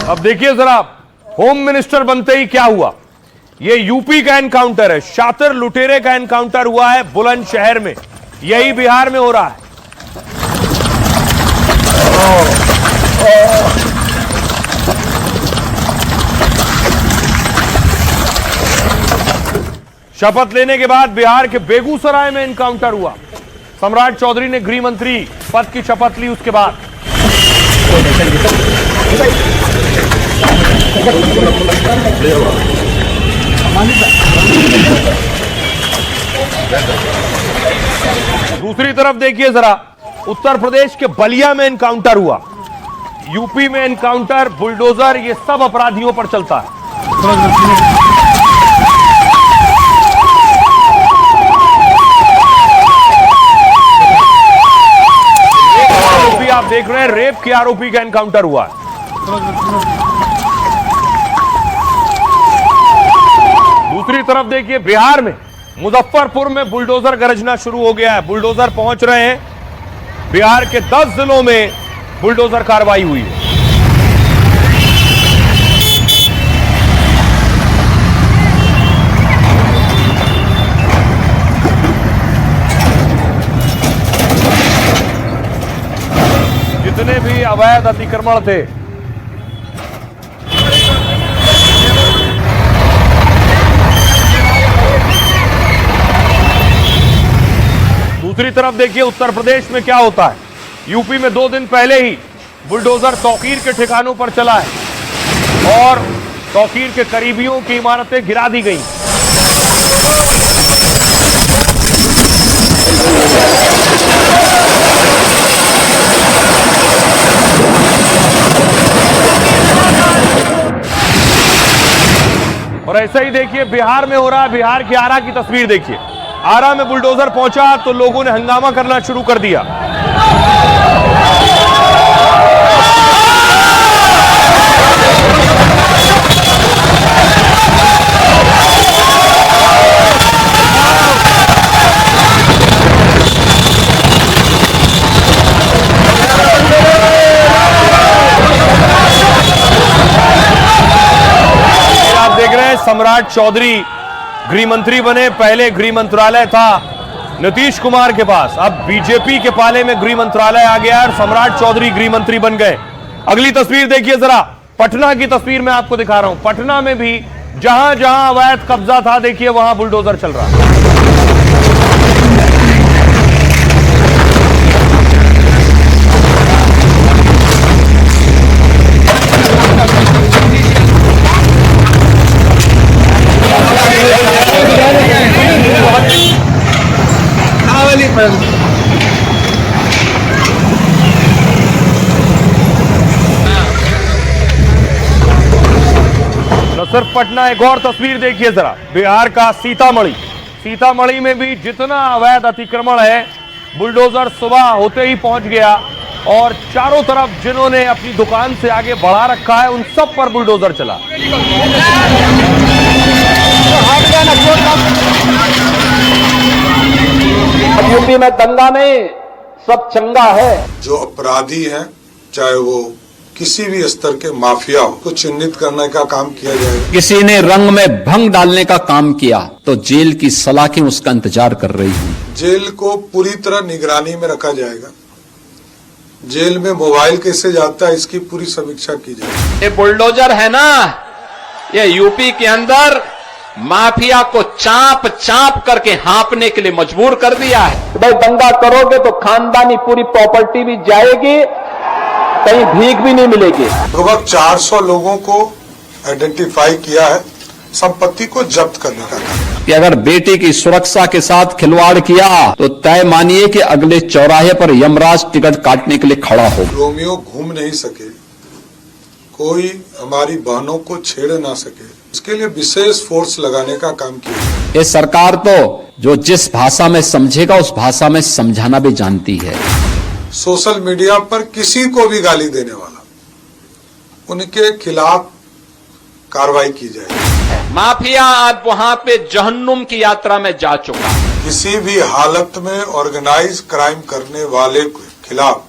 अब देखिए जरा, होम मिनिस्टर बनते ही क्या हुआ। ये यूपी का एनकाउंटर है, शातिर लुटेरे का एनकाउंटर हुआ है बुलंदशहर में। यही बिहार में हो रहा है। शपथ लेने के बाद बिहार के बेगूसराय में एनकाउंटर हुआ। सम्राट चौधरी ने गृह मंत्री पद की शपथ ली। उसके बाद दूसरी तरफ देखिए जरा, उत्तर प्रदेश के बलिया में एनकाउंटर हुआ। यूपी में एनकाउंटर, बुलडोजर, ये सब अपराधियों पर चलता है। आरोपी आप देख रहे हैं, रेप के आरोपी का एनकाउंटर हुआ है। दूसरी तरफ देखिए, बिहार में मुजफ्फरपुर में बुलडोजर गरजना शुरू हो गया है। बुलडोजर पहुंच रहे हैं। बिहार के 10 जिलों में बुलडोजर कार्रवाई हुई है। जितने भी अवैध अतिक्रमण थे, दूसरी तरफ देखिए उत्तर प्रदेश में क्या होता है। यूपी में 2 दिन पहले ही बुलडोजर तौकीर के ठिकानों पर चला है और तौकीर के करीबियों की इमारतें गिरा दी गई। और ऐसा ही देखिए बिहार में हो रहा है। बिहार के आरा की तस्वीर देखिए। आरा में बुलडोजर पहुंचा तो लोगों ने हंगामा करना शुरू कर दिया। आप देख रहे हैं, सम्राट चौधरी गृह मंत्री बने। पहले गृह मंत्रालय था नीतीश कुमार के पास, अब बीजेपी के पाले में गृह मंत्रालय आ गया और सम्राट चौधरी गृह मंत्री बन गए। अगली तस्वीर देखिए जरा, पटना की तस्वीर मैं आपको दिखा रहा हूं। पटना में भी जहां जहां अवैध कब्जा था, देखिए वहां बुलडोजर चल रहा है। न सिर्फ पटना, एक और तस्वीर देखिए जरा, बिहार का सीतामढ़ी। सीतामढ़ी में भी जितना अवैध अतिक्रमण है, बुलडोजर सुबह होते ही पहुंच गया और चारों तरफ जिन्होंने अपनी दुकान से आगे बढ़ा रखा है, उन सब पर बुलडोजर चला। यूपी में दंगा नहीं, सब चंगा है। जो अपराधी हैं, चाहे वो किसी भी स्तर के माफिया हो, को चिन्हित करने का काम किया जाएगा। किसी ने रंग में भंग डालने का काम किया तो जेल की सलाखें उसका इंतजार कर रही हैं। जेल को पूरी तरह निगरानी में रखा जाएगा। जेल में मोबाइल कैसे जाता है, इसकी पूरी समीक्षा की जाएगी। ये बुलडोजर है ना, ये यूपी के अंदर माफिया को चाप चाप करके हाँपने के लिए मजबूर कर दिया है। भाई दंगा करोगे तो खानदानी पूरी प्रॉपर्टी भी जाएगी, कहीं भीख भी नहीं मिलेगी। लगभग 400 लोगों को आइडेंटिफाई किया है, संपत्ति को जब्त करने का काम। कि अगर बेटे की सुरक्षा के साथ खिलवाड़ किया तो तय मानिए कि अगले चौराहे पर यमराज टिकट काटने के लिए खड़ा हो। रोमियो घूम नहीं सके, कोई हमारी बहनों को छेड़ ना सके, इसके लिए विशेष फोर्स लगाने का काम किया। ये सरकार तो जो जिस भाषा में समझेगा उस भाषा में समझाना भी जानती है। सोशल मीडिया पर किसी को भी गाली देने वाला, उनके खिलाफ कार्रवाई की जाएगी। माफिया आज वहां पे जहन्नुम की यात्रा में जा चुका है। किसी भी हालत में ऑर्गेनाइज क्राइम करने वाले के खिलाफ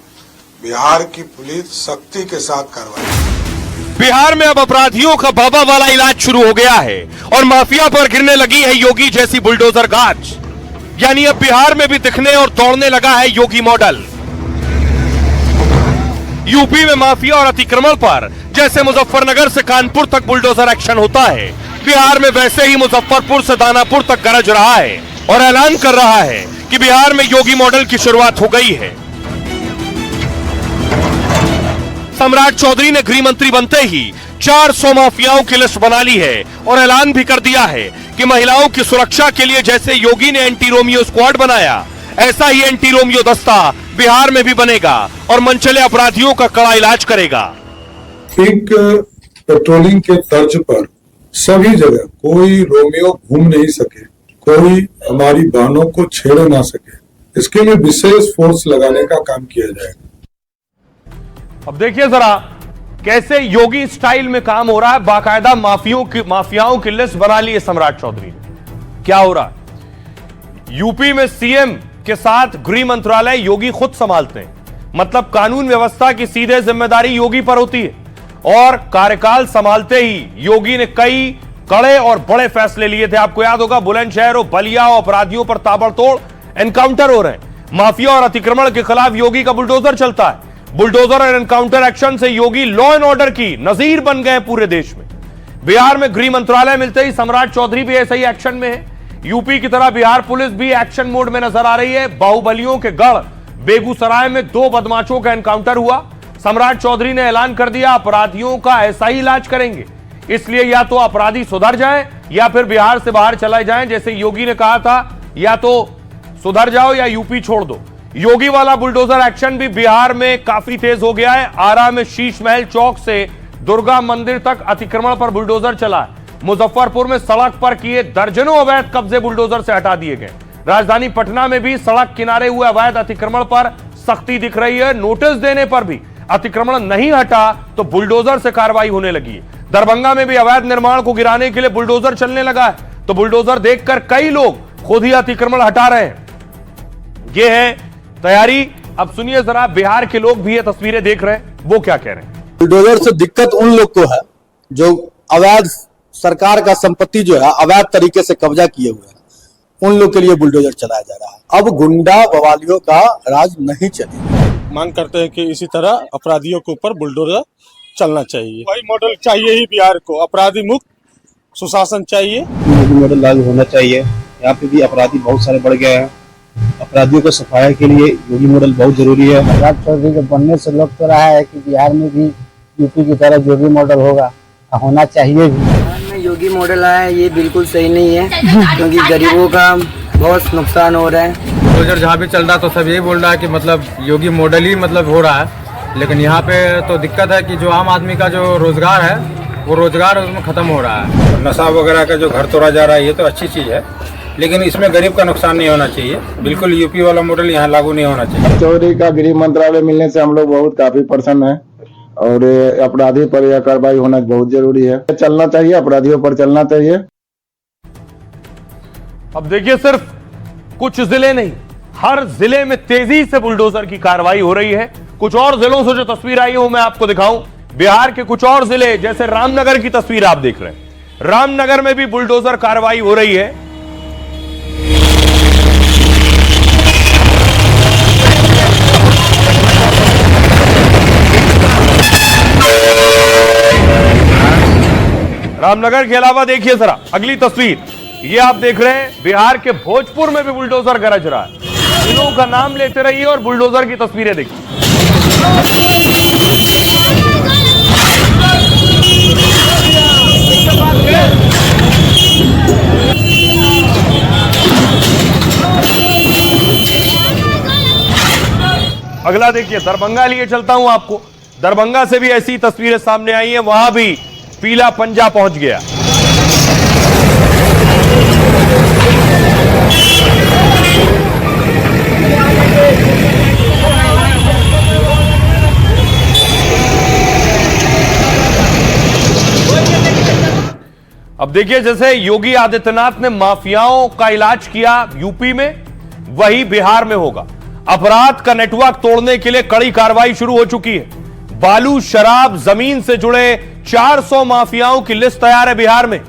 बिहार की पुलिस सख्ती के साथ कार्रवाई। बिहार में अब अपराधियों का बाबा वाला इलाज शुरू हो गया है और माफिया पर गिरने लगी है योगी जैसी बुलडोजर गाज। यानी अब बिहार में भी दिखने और दौड़ने लगा है योगी मॉडल। यूपी में माफिया और अतिक्रमण पर जैसे मुजफ्फरनगर से कानपुर तक बुलडोजर एक्शन होता है, बिहार में वैसे ही मुजफ्फरपुर से दानापुर तक गरज रहा है और ऐलान कर रहा है कि बिहार में योगी मॉडल की शुरुआत हो गई है। सम्राट चौधरी ने गृह मंत्री बनते ही 400 माफियाओं की लिस्ट बना ली है और ऐलान भी कर दिया है कि महिलाओं की सुरक्षा के लिए जैसे योगी ने एंटी रोमियो स्क्वाड बनाया, ऐसा ही एंटी रोमियो दस्ता बिहार में भी बनेगा और मनचले अपराधियों का कड़ा इलाज करेगा। ठीक पेट्रोलिंग के तर्ज पर सभी जगह कोई रोमियो घूम नहीं सके, कोई हमारी बहनों को छेड़ ना सके, इसके लिए विशेष फोर्स लगाने का काम किया जाएगा। अब देखिए जरा कैसे योगी स्टाइल में काम हो रहा है। बाकायदा माफियाओं की लिस्ट बना ली है सम्राट चौधरी ने। क्या हो रहा है? यूपी में सीएम के साथ गृह मंत्रालय योगी खुद संभालते हैं, मतलब कानून व्यवस्था की सीधे जिम्मेदारी योगी पर होती है और कार्यकाल संभालते ही योगी ने कई कड़े और बड़े फैसले लिए थे। आपको याद होगा, बुलंदशहर और बलिया और अपराधियों पर ताबड़तोड़ एनकाउंटर हो रहे हैं। माफिया और अतिक्रमण के खिलाफ योगी का बुलडोजर चलता है। बुलडोजर और एनकाउंटर एक्शन से योगी लॉ एंड ऑर्डर की नजीर बन गए पूरे देश में। बिहार में गृह मंत्रालय मिलते ही सम्राट चौधरी भी ऐसे ही एक्शन में है। यूपी की तरह बिहार पुलिस भी एक्शन मोड में नजर आ रही है। बाहुबलियों के गढ़ बेगूसराय में 2 बदमाशों का एनकाउंटर हुआ। सम्राट चौधरी ने ऐलान कर दिया अपराधियों का ऐसा ही इलाज करेंगे, इसलिए या तो अपराधी सुधर जाएं या फिर बिहार से बाहर चले जाएं। जैसे योगी ने कहा था, या तो सुधर जाओ या यूपी छोड़ दो। योगी वाला बुलडोजर एक्शन भी बिहार में काफी तेज हो गया है। आरा में शीश महल चौक से दुर्गा मंदिर तक अतिक्रमण पर बुलडोजर चला है। मुजफ्फरपुर में सड़क पर किए दर्जनों अवैध कब्जे बुलडोजर से हटा दिए गए। राजधानी पटना में भी सड़क किनारे हुए अवैध अतिक्रमण पर सख्ती दिख रही है। नोटिस देने पर भी अतिक्रमण नहीं हटा तो बुलडोजर से कार्रवाई होने लगी है। दरभंगा में भी अवैध निर्माण को गिराने के लिए बुलडोजर चलने लगा है, तो बुलडोजर देखकर कई लोग खुद ही अतिक्रमण हटा रहे हैं। यह है तैयारी। अब सुनिए जरा, बिहार के लोग भी ये तस्वीरें देख रहे हैं, वो क्या कह रहे हैं। बुलडोजर से दिक्कत उन लोग को है जो अवैध सरकार का संपत्ति जो है अवैध तरीके से कब्जा किए हुए हैं, उन लोग के लिए बुलडोजर चलाया जा रहा है। अब गुंडा बवालियों का राज नहीं चलेगा। मांग करते हैं कि इसी तरह अपराधियों के ऊपर बुलडोजर चलना चाहिए। वही मॉडल चाहिए ही बिहार को, अपराधी मुक्त सुशासन चाहिए। मॉडल लागू होना चाहिए। यहाँ पे भी अपराधी बहुत सारे बढ़ गए हैं। अपराधियों को सफाया के लिए योगी मॉडल बहुत जरूरी है। सम्राट चौधरी के बनने से लग तो रहा है कि बिहार में भी यूपी की तरह योगी मॉडल होना चाहिए भी। बिहार में योगी मॉडल आया है, ये बिल्कुल सही नहीं है, क्योंकि गरीबों का बहुत नुकसान हो रहा है। बुलडोजर जहाँ भी चल रहा तो सब यही बोल रहा है कि मतलब योगी मॉडल ही मतलब हो रहा है, लेकिन यहाँ पे तो दिक्कत है कि जो आम आदमी का जो रोजगार है वो रोजगार उसमें खत्म हो रहा है। नशा वगैरह का जो घर तोड़ा जा रहा है ये तो अच्छी चीज़ है, लेकिन इसमें गरीब का नुकसान नहीं होना चाहिए। बिल्कुल यूपी वाला मॉडल यहाँ लागू नहीं होना चाहिए। चौधरी का गृह मंत्रालय मिलने से हम लोग बहुत काफी प्रसन्न हैं और अपराधी पर यह कार्रवाई होना बहुत जरूरी है। चलना चाहिए, अपराधियों पर चलना चाहिए। अब देखिए, सिर्फ कुछ जिले नहीं, हर जिले में तेजी से बुलडोजर की कार्रवाई हो रही है। कुछ और जिलों से जो तस्वीर आई है वो मैं आपको दिखाऊं। बिहार के कुछ और जिले, जैसे रामनगर की तस्वीर आप देख रहे हैं। रामनगर में भी बुलडोजर कार्रवाई हो रही है। रामनगर के अलावा देखिए जरा अगली तस्वीर, ये आप देख रहे हैं बिहार के भोजपुर में भी बुलडोजर गरज रहा है। जिलों का नाम लेते रहिए और बुलडोजर की तस्वीरें देखिए। अगला देखिए, दरभंगा लिए चलता हूं आपको। दरभंगा से भी ऐसी तस्वीरें सामने आई हैं, वहां भी पीला पंजा पहुंच गया। अब देखिए, जैसे योगी आदित्यनाथ ने माफियाओं का इलाज किया यूपी में, वही बिहार में होगा। अपराध का नेटवर्क तोड़ने के लिए कड़ी कार्रवाई शुरू हो चुकी है। बालू, शराब, जमीन से जुड़े 400 माफियाओं की लिस्ट तैयार है बिहार में।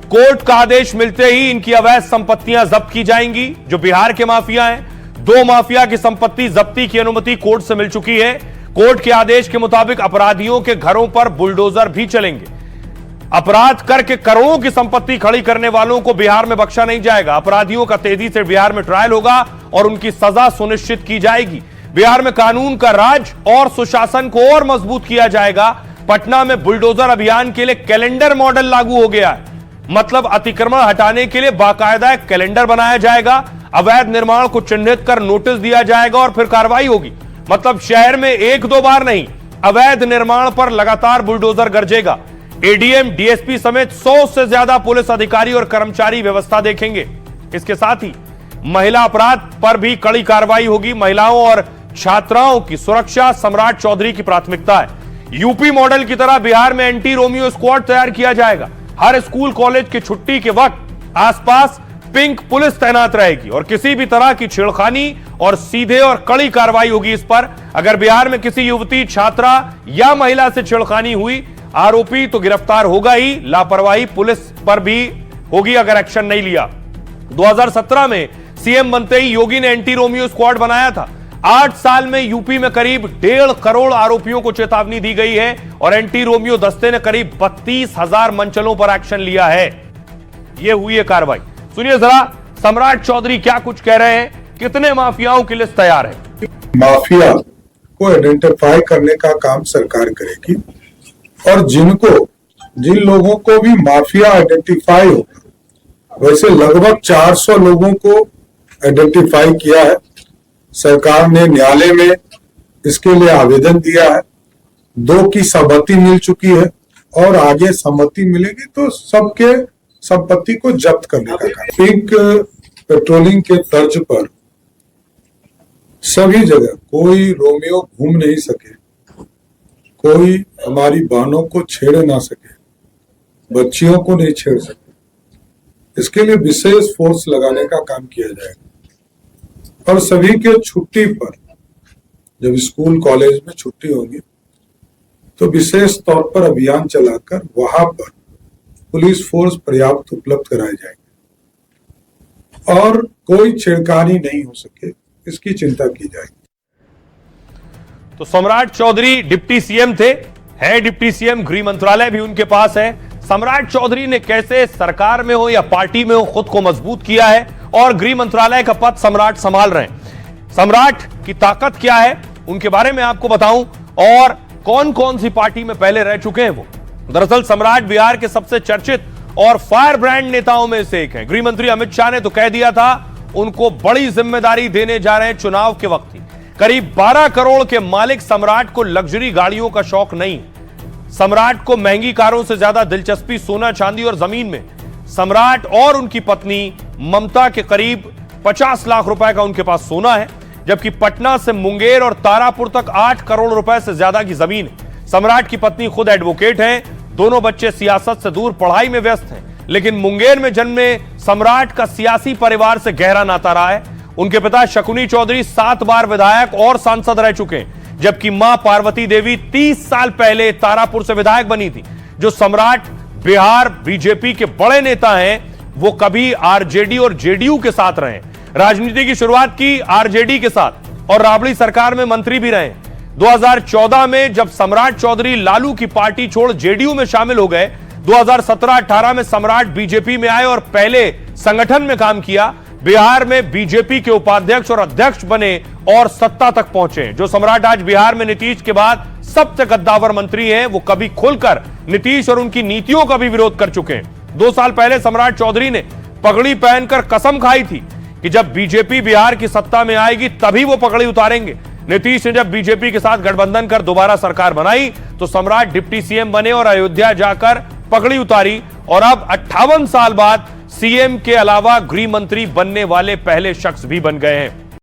कोर्ट का आदेश मिलते ही इनकी अवैध संपत्तियां जब्त की जाएंगी। जो बिहार के माफिया हैं, 2 माफिया की संपत्ति जब्ती की अनुमति कोर्ट से मिल चुकी है। कोर्ट के आदेश के मुताबिक अपराधियों के घरों पर बुलडोजर भी चलेंगे। अपराध करके करोड़ों की संपत्ति खड़ी करने वालों को बिहार में बख्शा नहीं जाएगा। अपराधियों का तेजी से बिहार में ट्रायल होगा और उनकी सजा सुनिश्चित की जाएगी। बिहार में कानून का राज और सुशासन को और मजबूत किया जाएगा। पटना में बुलडोजर अभियान के लिए कैलेंडर मॉडल लागू हो गया है। मतलब अतिक्रमण हटाने के लिए बाकायदा एक कैलेंडर बनाया जाएगा। अवैध निर्माण को चिन्हित कर नोटिस दिया जाएगा और फिर कार्रवाई होगी। मतलब शहर में 1-2 बार नहीं, अवैध निर्माण पर लगातार बुलडोजर गरजेगा। एडीएम, डीएसपी समेत 100 से ज्यादा पुलिस अधिकारी और कर्मचारी व्यवस्था देखेंगे। इसके साथ ही महिला अपराध पर भी कड़ी कार्रवाई होगी। महिलाओं और छात्राओं की सुरक्षा सम्राट चौधरी की प्राथमिकता है। यूपी मॉडल की तरह बिहार में एंटी रोमियो स्क्वाड तैयार किया जाएगा। हर स्कूल कॉलेज की छुट्टी के वक्त आसपास पिंक पुलिस तैनात रहेगी और किसी भी तरह की छेड़खानी और सीधे और कड़ी कार्रवाई होगी इस पर। अगर बिहार में किसी युवती, छात्रा या महिला से छेड़खानी हुई, आरोपी तो गिरफ्तार होगा ही, लापरवाही पुलिस पर भी होगी अगर एक्शन नहीं लिया। 2017 में सीएम बनते ही योगी ने एंटी रोमियो स्क्वाड बनाया था। 8 साल में यूपी में करीब 1.5 करोड़ आरोपियों को चेतावनी दी गई है और एंटी रोमियो दस्ते ने करीब 32,000 मंचलों पर एक्शन लिया है। यह हुई है कार्रवाई। सुनिए जरा सम्राट चौधरी क्या कुछ कह रहे हैं, कितने माफियाओं की लिस्ट तैयार है। माफिया को आइडेंटिफाई करने का काम सरकार करेगी और जिन लोगों को भी माफिया आइडेंटिफाई होगा, वैसे लगभग 400 लोगों को आइडेंटिफाई किया है। सरकार ने न्यायालय में इसके लिए आवेदन दिया है। 2 की सहमति मिल चुकी है और आगे सहमति मिलेगी तो सबके संपत्ति को जब्त करने का काम। पिंक पेट्रोलिंग के तर्ज पर सभी जगह कोई रोमियो घूम नहीं सके, कोई हमारी बहनों को छेड़ ना सके, बच्चियों को नहीं छेड़ सके, इसके लिए विशेष फोर्स लगाने का काम किया जाएगा। और सभी के छुट्टी पर, जब स्कूल कॉलेज में छुट्टी होगी तो विशेष तौर पर अभियान चलाकर वहां पर पुलिस फोर्स पर्याप्त उपलब्ध कराए जाएंगे और कोई छेड़खानी नहीं हो सके, इसकी चिंता की जाएगी। तो सम्राट चौधरी डिप्टी सीएम थे, है डिप्टी सीएम, गृह मंत्रालय भी उनके पास है। सम्राट चौधरी ने कैसे सरकार में हो या पार्टी में हो खुद को मजबूत किया है और गृह मंत्रालय का पद सम्राट संभाल रहे हैं। सम्राट की ताकत क्या है उनके बारे में आपको बताऊं और कौन कौन सी पार्टी में पहले रह चुके हैं वो। दरअसल सम्राट बिहार के सबसे चर्चित और फायर ब्रांड नेताओं में से एक है। गृह मंत्री अमित शाह ने तो कह दिया था उनको बड़ी जिम्मेदारी देने जा रहे हैं चुनाव के वक्त ही। करीब 12 करोड़ के मालिक सम्राट को लग्जरी गाड़ियों का शौक नहीं। सम्राट को महंगी कारों से ज्यादा दिलचस्पी सोना, चांदी और जमीन में। सम्राट और उनकी पत्नी ममता के करीब 50 लाख रुपए का उनके पास सोना है, जबकि पटना से मुंगेर और तारापुर तक 8 करोड़ रुपए से ज्यादा की जमीन है। सम्राट की पत्नी खुद एडवोकेट हैं। दोनों बच्चे सियासत से दूर पढ़ाई में व्यस्त हैं, लेकिन मुंगेर में जन्मे सम्राट का सियासी परिवार से गहरा नाता रहा है। उनके पिता शकुनी चौधरी 7 बार विधायक और सांसद रह चुके हैं, जबकि मां पार्वती देवी 30 साल पहले तारापुर से विधायक बनी थी। जो सम्राट बिहार बीजेपी के बड़े नेता हैं, वो कभी आरजेडी और जेडीयू के साथ रहे। राजनीति की शुरुआत की आरजेडी के साथ और राबड़ी सरकार में मंत्री भी रहे। 2014 में जब सम्राट चौधरी लालू की पार्टी छोड़ जेडीयू में शामिल हो गए, 2017-18 में सम्राट बीजेपी में आए और पहले संगठन में काम किया। बिहार में बीजेपी के उपाध्यक्ष और अध्यक्ष बने और सत्ता तक पहुंचे। जो सम्राट आज बिहार में नीतीश के बाद सबसे कद्दावर मंत्री हैं, वो कभी खुलकर नीतीश और उनकी नीतियों का भी विरोध कर चुके हैं। 2 साल पहले सम्राट चौधरी ने पगड़ी पहनकर कसम खाई थी कि जब बीजेपी बिहार की सत्ता में आएगी तभी वो पगड़ी उतारेंगे। नीतीश ने जब बीजेपी के साथ गठबंधन कर दोबारा सरकार बनाई तो सम्राट डिप्टी सीएम बने और अयोध्या जाकर पगड़ी उतारी और अब 58 साल बाद सीएम के अलावा गृह मंत्री बनने वाले पहले शख्स भी बन गए हैं।